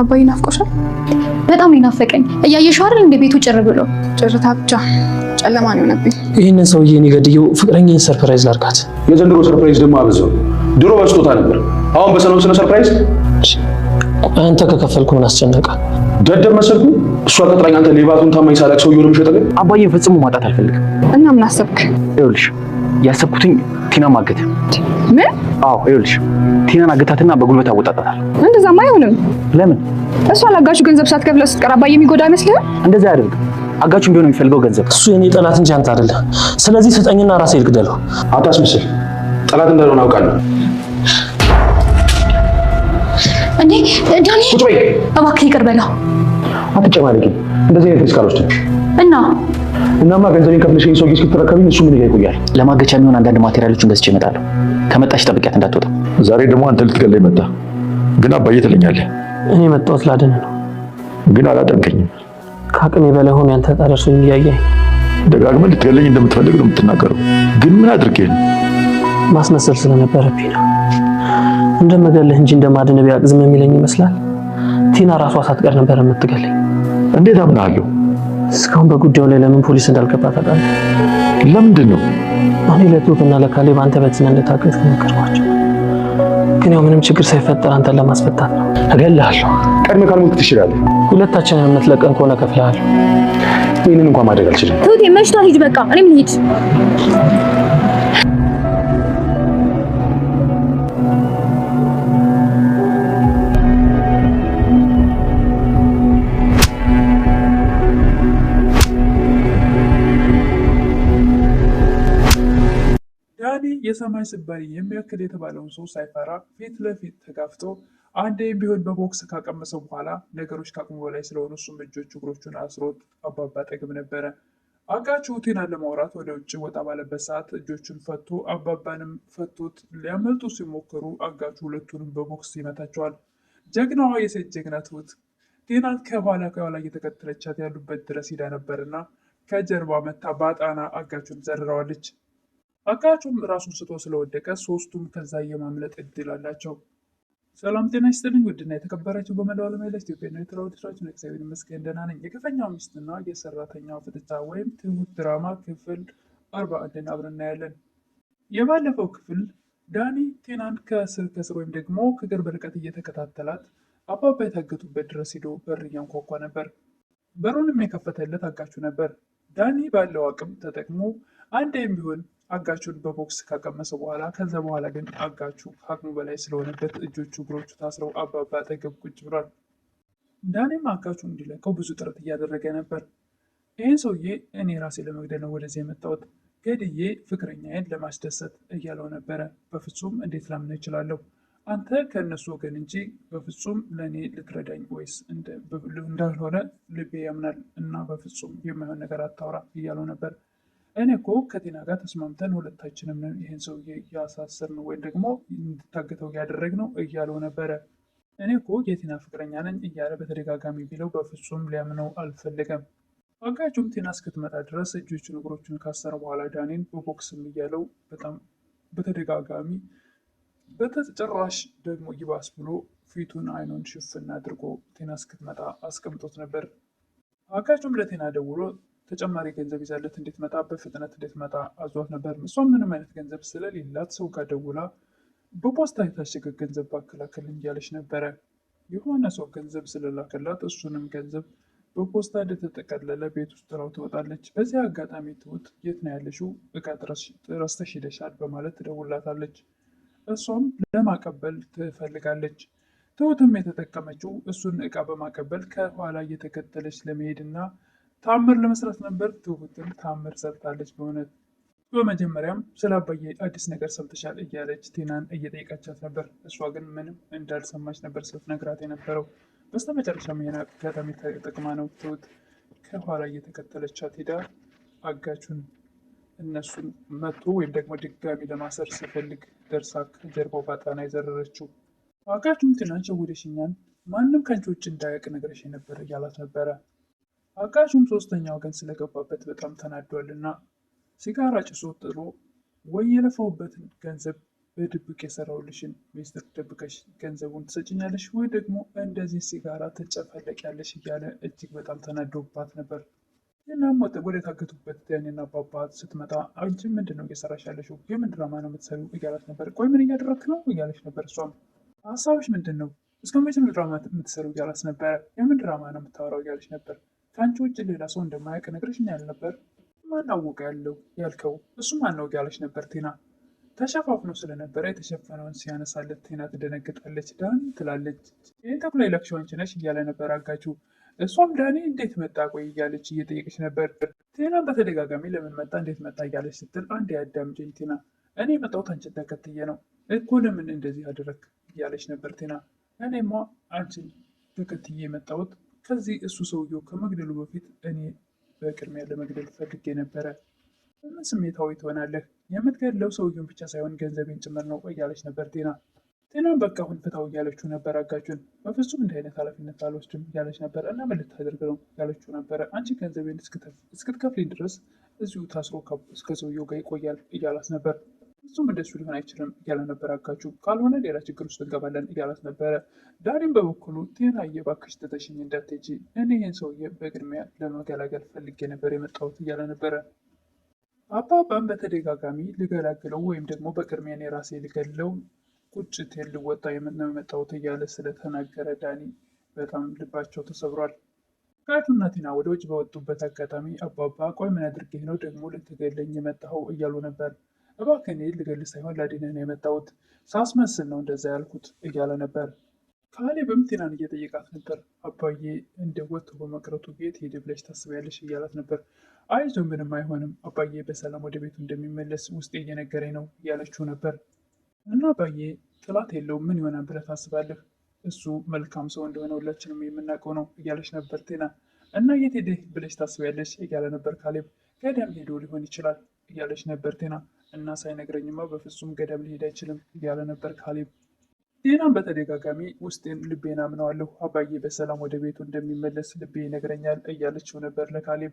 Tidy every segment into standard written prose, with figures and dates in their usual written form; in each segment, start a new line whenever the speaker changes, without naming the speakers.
አባዬ ናፍቆሻል?
በጣም ይናፈቀኝ። እያየሽው አይደል እንደ ቤቱ ጭር ብሎ
ጭርታ ብቻ ጨለማ ነው የሆነብኝ።
ይህንን ሰውዬ እኔ ገድየው ፍቅረኛዬን ሰርፕራይዝ ላድርጋት።
የዘንድሮ ሰርፕራይዝ ደግሞ አበዛው። ድሮ በስጦታ ነበር፣ አሁን በሰላም ስለ ሰርፕራይዝ።
አንተ ከከፈልኩ ምን አስጨነቀ?
ደደብ መሰልኩ? እሷ ቀጥራኝ አንተ ሌባቱን ታማኝ ሳላቅ ሰውዬውን የምሸጠልህ።
አባዬን ፈጽሞ ማጣት አልፈልግም።
እና ምን አሰብክ?
ይኸውልሽ ያሰብኩትኝ ቲና ማገት።
ምን?
አዎ ይኸውልሽ ቲናን አገታትና በጉልበት አወጣጣታል።
እንደዛማ አይሆንም።
ለምን?
እሷ ላጋቹ ገንዘብ ሳትከፍለው ስትቀር አባዬ የሚጎዳ አይመስልህም?
እንደዛ አያደርግም። አጋቹም ቢሆን የሚፈልገው ገንዘብ።
እሱ የኔ ጠላት እንጂ አንተ አይደለም። ስለዚህ ስጠኝና ራሴ ልግደለው።
አታስመስል። ጠላት እንዳልሆነ አውቃለሁ።
እንዴ ዳኒ
ቁጭ በይ።
እባክህ ይቅር በለው።
አትጨማለቂ። እንደዚህ አይነት ሪስክ አልወስድም። እናማ ገንዘቤን ከፍለሽኝ ሰውዬ እስክትረከቢኝ እሱ ምን ይቆያል?
ለማገቻ የሚሆን አንዳንድ ማቴሪያሎችን ገዝቼ እመጣለሁ። ከመጣሽ ጠብቂያት እንዳትወጣ።
ዛሬ ደግሞ አንተ ልትገለኝ መጣ። ግን አባዬ ትለኛለህ።
እኔ መጣሁት ላድን ነው።
ግን አላጠንከኝም።
ከአቅሜ በላይ ሆኖ ያንተ ዕጣ ደርሶኝ እያየኸኝ
ደጋግመህ ልትገለኝ እንደምትፈልግ ነው የምትናገረው። ግን ምን አድርጌ ነው?
ማስመሰል ስለነበረብኝ ነው። እንደምገልህ እንጂ እንደማድን ቢያቅ ዝም የሚለኝ ይመስላል። ቲና ራሷ ሳትቀር ነበር የምትገለኝ።
እንዴት አምናለሁ?
እስካሁን በጉዳዩ ላይ ለምን ፖሊስ እንዳልገባ ታውቃለህ?
ለምንድን ነው?
እኔ ለትሁትና ለካሌብ አንተ በትና እንደታገትክ ነገርኳቸው። ግን ያው ምንም ችግር ሳይፈጠር አንተን ለማስፈታት ነው።
እገልሃለሁ። ቀድሜ ካልሞት ትችላለህ።
ሁለታችንን የምትለቀን ከሆነ እከፍልሃለሁ።
ይህንን እንኳን ማድረግ አልችልም።
ትሁቴ መሽቷል፣ ሂድ በቃ። እኔም ልሂድ።
ዳኒ የሰማይ ስባሪ የሚያክል የተባለውን ሰው ሳይፈራ ፊት ለፊት ተጋፍጦ አንዴም ቢሆን በቦክስ ካቀመሰው በኋላ ነገሮች ከአቅሙ በላይ ስለሆኑ እሱም እጆቹ እግሮቹን አስሮት አባባ አጠገብ ነበረ። አጋቹ ቲናን ለማውራት ወደ ውጭ ወጣ ባለበት ሰዓት እጆቹን ፈቶ አባባንም ፈቶት ሊያመልጡ ሲሞክሩ አጋቹ ሁለቱንም በቦክስ ይመታቸዋል። ጀግናዋ የሴት ጀግና ትሁት ቲናን ከኋላ እየተከተለቻት ያሉበት ድረስ ሂዳ ነበርና ከጀርባ መታ ባጣና አጋቹን ዘርረዋለች። አጋቹም ራሱን ስቶ ስለወደቀ ሶስቱም ከዛ የማምለጥ እድል አላቸው። ሰላም ጤና ይስጥልኝ ውድና የተከበራችሁ በመላው ዓለም ያላችሁ ኢትዮጵያና ኤርትራ ወዳጆቻችን እግዚአብሔር ይመስገን ደህና ነኝ። የግፈኛው ሚስትና የሰራተኛው ፍጥጫ ወይም ትሁት ድራማ ክፍል 41 አብረን እናያለን። የባለፈው ክፍል ዳኒ ቲናን ከስር ወይም ደግሞ ከቅርብ ርቀት እየተከታተላት አባባ የታገቱበት ድረስ ሄዶ በር እያንኳኳ ነበር። በሩንም የከፈተለት አጋቹ ነበር። ዳኒ ባለው አቅም ተጠቅሞ አንዴም ቢሆን አጋቹን በቦክስ ካቀመሰ በኋላ ከዛ በኋላ ግን አጋቹ ከአቅሙ በላይ ስለሆነበት እጆቹ እግሮቹ ታስረው አባባ አጠገብ ቁጭ ብሏል። ዳኒም አጋቹ እንዲለቀው ብዙ ጥረት እያደረገ ነበር። ይህን ሰውዬ እኔ ራሴ ለመግደል ነው ወደዚህ የመጣሁት፣ ገድዬ ፍቅረኛዬን ለማስደሰት እያለው ነበረ። በፍጹም እንዴት ላምነው እችላለሁ? አንተ ከእነሱ ወገን እንጂ በፍጹም ለእኔ ልትረዳኝ ወይስ እንዳልሆነ ልቤ ያምናል እና በፍጹም የማይሆን ነገር አታውራ እያለው ነበር። እኔ እኮ ከቲና ጋር ተስማምተን ሁለታችንም ይህን ሰውዬ ያሳሰርነው ወይም ደግሞ እንድታገተው ያደረግነው እያለው ነበረ። እኔ እኮ የቲና ፍቅረኛ ነኝ እያለ በተደጋጋሚ ቢለው በፍጹም ሊያምነው አልፈለገም። አጋቹም ቲና እስክትመጣ ድረስ እጆቹን እግሮቹን ካሰረ በኋላ ዳኒን በቦክስም እያለው በጣም በተደጋጋሚ በተጨራሽ ደግሞ ይባስ ብሎ ፊቱን አይኑን ሽፍን አድርጎ ቲና እስክትመጣ አስቀምጦት ነበር። አጋቹም ለቲና ደውሎ ተጨማሪ ገንዘብ ይዛለት እንድትመጣ በፍጥነት እንድትመጣ አዟት ነበር። እሷም ምንም አይነት ገንዘብ ስለሌላት ሰው ጋር ደውላ በፖስታ የታሸገ ገንዘብ ባከላከልኝ እያለች ነበረ። የሆነ ሰው ገንዘብ ስለላከላት እሱንም ገንዘብ በፖስታ እንደተጠቀለለ ቤት ውስጥ ጥላው ትወጣለች። በዚህ አጋጣሚ ትሁት የት ነው ያለሽው? እቃ ረስተሽ ሄደሻል በማለት ትደውላታለች። እሷም ለማቀበል ትፈልጋለች። ትሁትም የተጠቀመችው እሱን እቃ በማቀበል ከኋላ እየተከተለች ለመሄድና ታምር ለመስራት ነበር። ትሁትም ታምር ሰርታለች በእውነት። በመጀመሪያም ስለ አባዬ አዲስ ነገር ሰምተሻል እያለች ቲናን እየጠየቀቻት ነበር። እሷ ግን ምንም እንዳልሰማች ነበር ስትነግራት የነበረው። በስተመጨረሻም ይህን አጋጣሚ ተጠቅማ ነው ትሁት ከኋላ እየተከተለቻት ሄዳ አጋቹን እነሱን መቶ ወይም ደግሞ ድጋሚ ለማሰር ሲፈልግ ደርሳ ከጀርባው ባጣና የዘረረችው። አጋቹም ቲናን ሸውደሽኛል፣ ማንም ከአንቺ ውጭ እንዳያውቅ ነግረሽ ነበር እያላት ነበረ። አጋቹም ሶስተኛ ወገን ስለገባበት በጣም ተናዷል እና ሲጋራ ጭሶ ጥሎ ወይ የለፋውበትን ገንዘብ በድብቅ የሰራውልሽን ሚስጥር ደብቀሽ ገንዘቡን ትሰጭኛለሽ ወይ ደግሞ እንደዚህ ሲጋራ ትጨፈለቂያለሽ እያለ እጅግ በጣም ተናዶባት ነበር። እናም ወደ ታገቱበት ዳኒና አባባ ስትመጣ አንቺ ምንድን ነው እየሰራሽ ያለሽው? የምን ድራማ ነው የምትሰሪው? እያላት ነበር። ቆይ ምን እያደረግክ ነው እያለች ነበር። እሷም ሀሳብሽ ምንድን ነው? እስከ መቼ ነው ድራማ የምትሰሪው? እያላት ነበረ። የምን ድራማ ነው የምታወራው? እያለች ነበር። ከአንቺ ውጭ ሌላ ሰው እንደማያውቅ ነግረሽኛል ነበር። ማናወቀ እሱ ማን ነው? እያለች ነበር ቲና። ተሸፋፍኖ ስለነበረ የተሸፈነውን ሲያነሳለት ቲና ትደነግጣለች። ዳኒ ትላለች። ይህን ተኩላ የላክሽው አንቺ ነሽ እያለ ነበር አጋቹ። እሷም ዳኒ እንዴት መጣ ቆይ እያለች እየጠየቀች ነበር። ቲና በተደጋጋሚ ለምን መጣ እንዴት መጣ እያለች ስትል አንድ ያዳምጪኝ ቲና፣ እኔ የመጣሁት አንቺን ተከትዬ ነው እኮ ለምን እንደዚህ አደረግ እያለች ነበር ቲና። እኔማ አንቺን ተከትዬ የመጣሁት ከዚህ እሱ ሰውየው ከመግደሉ በፊት እኔ በቅድሚያ ለመግደል ፈልጌ ነበረ። ምን ስሜታዊ ትሆናለህ? የምትገድለው ሰውየውን ብቻ ሳይሆን ገንዘቤን ጭምር ነው እያለች ነበር ቲና። ቲናም በቃ አሁን ፍታው እያለችው ነበር አጋቹን። በፍጹም እንዲህ አይነት ኃላፊነት አልወስድም እያለች ነበር። እና ምን ልታደርግ ነው እያለችው ነበረ። አንቺ ገንዘቤን እስክትከፍልኝ ድረስ እዚሁ ታስሮ እስከ ሰውየው ጋር ይቆያል እያላት ነበር። ፍጹም እንደሱ ሊሆን አይችልም እያለ ነበር አጋቹ። ካልሆነ ሌላ ችግር ውስጥ እንገባለን እያላት ነበረ። ዳኒም በበኩሉ ቲና እባክሽ ትተሽኝ እንዳትሄጂ፣ እኔ ይህን ሰውዬ በቅድሚያ ለመገላገል ፈልጌ ነበር የመጣሁት እያለ ነበረ። አባባም በተደጋጋሚ ልገላግለው ወይም ደግሞ በቅድሚያ እኔ ራሴ ልገድለው ቁጭቴን ልወጣ ነው የመጣሁት እያለ ስለተናገረ ዳኒ በጣም ልባቸው ተሰብሯል። አጋቹና ቲና ወደ ውጭ በወጡበት አጋጣሚ አባባ ቆይ ምን አድርጌህ ነው ደግሞ ልትገለኝ የመጣኸው እያሉ ነበር። እባክህ እኔ ልገልህ ሳይሆን ላድንህ ነው የመጣሁት፣ ሳስመስል ነው እንደዛ ያልኩት እያለ ነበር። ካሌብም ቲናን እየጠየቃት ነበር። አባዬ እንደ ወጥቶ በመቅረቱ ቤት ሄድ ብለሽ ታስቢያለሽ እያላት ነበር። አይዞህ ምንም አይሆንም አባዬ በሰላም ወደ ቤቱ እንደሚመለስ ውስጤ እየነገረኝ ነው እያለችው ነበር። እና አባዬ ጥላት የለውም ምን ይሆናል ብለህ ታስባለህ? እሱ መልካም ሰው እንደሆነ ሁላችንም የምናውቀው ነው እያለች ነበር ቲና። እና የት ሄደህ ብለሽ ታስቢያለሽ እያለ ነበር ካሌብ። ገዳም ሄዶ ሊሆን ይችላል እያለች ነበር ቲና። እና ሳይነግረኝማ በፍጹም ገዳም ሊሄድ አይችልም እያለ ነበር ካሌብ። ቲናም በተደጋጋሚ ውስጤን ልቤን አምነዋለሁ አባዬ በሰላም ወደ ቤቱ እንደሚመለስ ልቤ ይነግረኛል እያለችው ነበር ለካሌብ።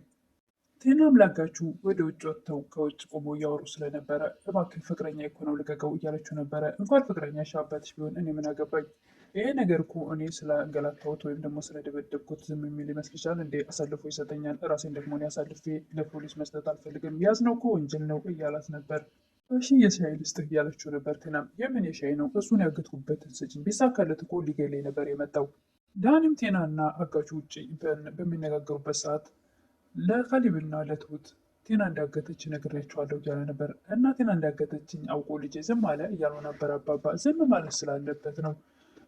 ቲናም ላጋቹ ወደ ውጭ ወጥተው ከውጭ ቆሞ እያወሩ ስለነበረ እባክህ ፍቅረኛ እኮ ነው ልቀቀው እያለችው ነበረ። እንኳን ፍቅረኛ አባትሽ ቢሆን እኔ ምን አገባኝ? ይሄ ነገር እኮ እኔ ስለአንገላታሁት ወይም ደግሞ ስለደበደብኩት ዝም የሚል ይመስልሻል እንዴ? አሳልፎ ይሰጠኛል። ራሴን ደግሞ እኔ አሳልፌ ለፖሊስ መስጠት አልፈልግም። ያዝነው እኮ ወንጀል ነው እያላት ነበር። እሺ የሻይ ልስጥህ እያለችው ነበር ቲናም። የምን የሻይ ነው? እሱን ያገትኩበትን ስጭኝ። ቢሳካለት እኮ ሊገለኝ ነበር የመጣው። ዳኒም ቲና እና አጋቹ ውጭ በሚነጋገሩበት ሰዓት ለካሌብና ለትሁት ቲና እንዳገተች ነግሬያቸዋለሁ እያለ ነበር። እና ቲና እንዳገተችኝ አውቆ ልጄ ዝም አለ እያሉ ነበር አባባ። ዝም ማለት ስላለበት ነው፣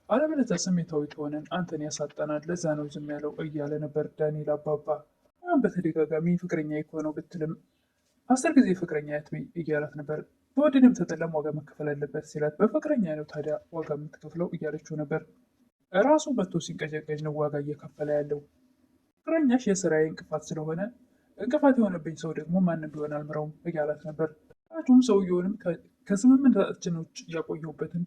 አለበለዚያ ስሜታዊ ከሆነን አንተን ያሳጠናል፣ ለዛ ነው ዝም ያለው እያለ ነበር ዳንኤል አባባ። በተደጋጋሚ ፍቅረኛ የሆነው ብትልም 10 ጊዜ ፍቅረኛ ያትበይ እያላት ነበር። በወደድም ተጠላም ዋጋ መከፈል አለበት ሲላት፣ በፍቅረኛ ነው ታዲያ ዋጋ የምትከፍለው እያለችው ነበር። ራሱ መጥቶ ሲንቀጨቀጭ ነው ዋጋ እየከፈለ ያለው። ፍቅረኛሽ የስራዬ እንቅፋት ስለሆነ እንቅፋት የሆነብኝ ሰው ደግሞ ማንም ቢሆን አልምረውም እያላት ነበር። ቱም ሰውየውንም ከስምምነታችን ውጭ ያቆየሁበትን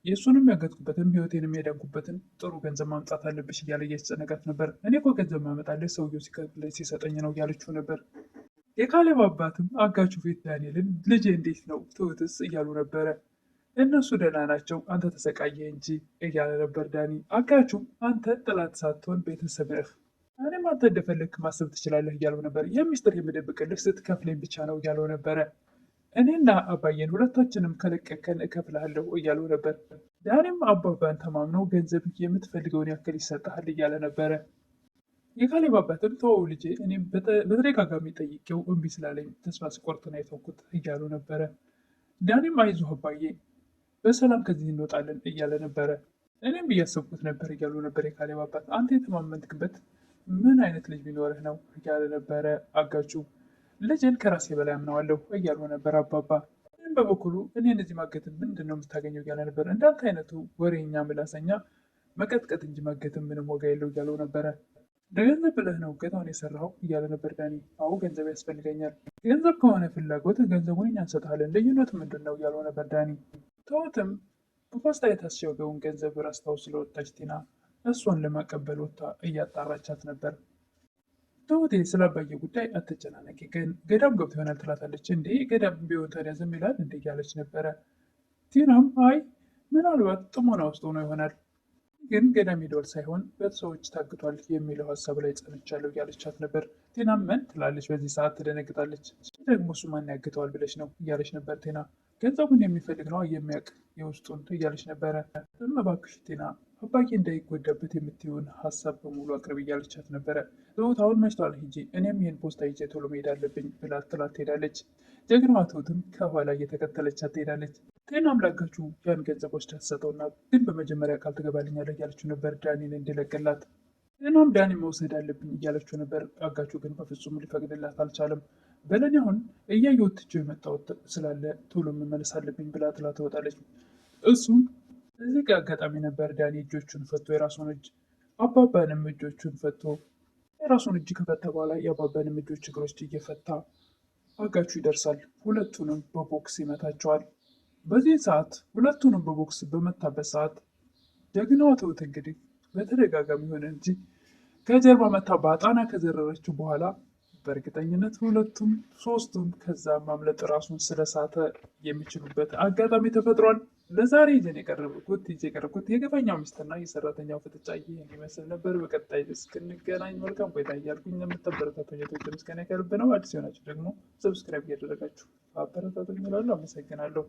የእሱንም ያገጥኩበትን ህይወቴንም ያዳንኩበትን ጥሩ ገንዘብ ማምጣት አለብሽ እያለ እያስጨነቃት ነበር። እኔ እኮ ገንዘብ ማመጣለች ሰውየው ሲሰጠኝ ነው እያለችው ነበር። የካሌብ አባትም አጋቹ ፊት ዳንኤልን ልጄ እንዴት ነው ትሁትስ እያሉ ነበረ። እነሱ ደህና ናቸው አንተ ተሰቃየ እንጂ እያለ ነበር ዳኒ። አጋቹም አንተ ጥላት ሳትሆን ቤተሰብ ነህ፣ እኔም አንተ እንደፈለግክ ማሰብ ትችላለህ እያለው ነበር። የሚስጥር የምደብቅልህ ስትከፍለኝ ብቻ ነው እያለው ነበረ። እኔና አባዬን ሁለታችንም ከለቀቀን እከፍልሃለሁ እያለው ነበር። ዳኒም አባባን ተማምነው ገንዘብ የምትፈልገውን ያክል ይሰጥሃል እያለ ነበረ። የካሌብ አባትም ተወው ልጄ፣ እኔም በተደጋጋሚ ጠይቄው እምቢ ስላለኝ ተስፋ ስቆርጥ ነው የተውኩት እያሉ ነበረ። ዳኒም አይዞህ አባዬ በሰላም ከዚህ እንወጣለን እያለ ነበረ። እኔም እያሰብኩት ነበር እያሉ ነበር የካሌብ አባት። አንተ የተማመንክበት ምን አይነት ልጅ ቢኖርህ ነው እያለ ነበረ አጋቹ። ልጅን ከራሴ በላይ አምነዋለሁ እያሉ ነበር አባባ። ይህም በበኩሉ እኔን እዚህ ማገትን ምንድን ነው የምታገኘው እያለ ነበር። እንዳንተ አይነቱ ወሬኛ ምላሰኛ መቀጥቀጥ እንጂ ማገትን ምንም ወጋ የለው እያለው ነበረ። ለገንዘብ ብለህ ነው እገታውን የሰራኸው እያለ ነበር ዳኒ። አዎ ገንዘብ ያስፈልገኛል፣ ገንዘብ ከሆነ ፍላጎት ገንዘቡን እኛ እንሰጥሃለን፣ ልዩነቱ ምንድን ነው እያለው ነበር ዳኒ። ትሁትም በፖስታ የታሸገውን ገንዘብ ረስታው ስለወጣች ቲና እሷን ለማቀበል ወጥታ እያጣራቻት ነበር። ትሁቴ ስለ አባዬ ጉዳይ አትጨናነቂ፣ ገዳም ገብቶ ይሆናል ትላታለች። እንዴ ገዳም ቢሆን ታዲያ ዝም ይላል እንዴ እያለች ነበረ። ቲናም አይ ምናልባት ጥሞና ውስጥ ሆኖ ይሆናል ግን ገዳም ሄደዋል ሳይሆን ቤተሰቦች ታግቷል የሚለው ሀሳብ ላይ ጸንቻለሁ እያለቻት ነበር። ቴና ምን ትላለች? በዚህ ሰዓት ትደነግጣለች። ደግሞ እሱ ማን ያግተዋል ብለች ነው እያለች ነበር ቴና። ገንዘቡን የሚፈልግ ነው የሚያውቅ የውስጡን እያለች ነበረ። እባክሽ ቴና አባዬ እንዳይጎዳበት የምትሆን ሀሳብ በሙሉ አቅርብ እያለቻት ነበረ። አሁን መሽቷል ሂጂ፣ እኔም ይህን ፖስታ ይዤ ቶሎ መሄድ አለብኝ ብላ ጥላት ትሄዳለች። ጀግናዋ ትሁትም ከኋላ እየተከተለቻት ትሄዳለች። ጤናም ላጋቹ ያን ገንዘብ ወስዳ ትሰጠውና ግን በመጀመሪያ ቃል ትገባልኛለህ እያለችው ነበር ዳኒን እንዲለቅላት። ጤናም ዳኒ መውሰድ አለብኝ እያለችው ነበር። አጋቹ ግን በፍጹም ሊፈቅድላት አልቻለም። በለኔ አሁን እያየሁት ትቼው የመጣሁት ስላለ ቶሎ መመለስ አለብኝ ብላ ጥላ ትወጣለች። እሱም እዚህ ጋር አጋጣሚ ነበር ዳኒ እጆቹን ፈቶ የራሱን እጅ አባባንም እጆቹን ፈቶ የራሱን እጅ ከፈታ በኋላ የአባባንም እጆች እግሮች እየፈታ አጋቹ ይደርሳል። ሁለቱንም በቦክስ ይመታቸዋል። በዚህ ሰዓት ሁለቱንም በቦክስ በመታበት ሰዓት ጀግናዋ ትሁት እንግዲህ በተደጋጋሚ ሆነ እንጂ ከጀርባ መታ በአጣና ከዘረረችው በኋላ በእርግጠኝነት ሁለቱም ሶስቱም ከዛ ማምለጥ ራሱን ስለሳተ የሚችሉበት አጋጣሚ ተፈጥሯል። ለዛሬ ይዘን የቀረብኩት የገበኛው ሚስትና የሰራተኛው ፍጥጫ ይህን ይመስል ነበር። በቀጣይ እስክንገናኝ መልካም ቆይታ እያልኩኝ የምታበረታቱኝ ቶች ምስጋና ከልብ ነው። አዲስ የሆናችሁ ደግሞ ሰብስክራይብ እያደረጋችሁ አበረታቱኝ እላለሁ። አመሰግናለሁ።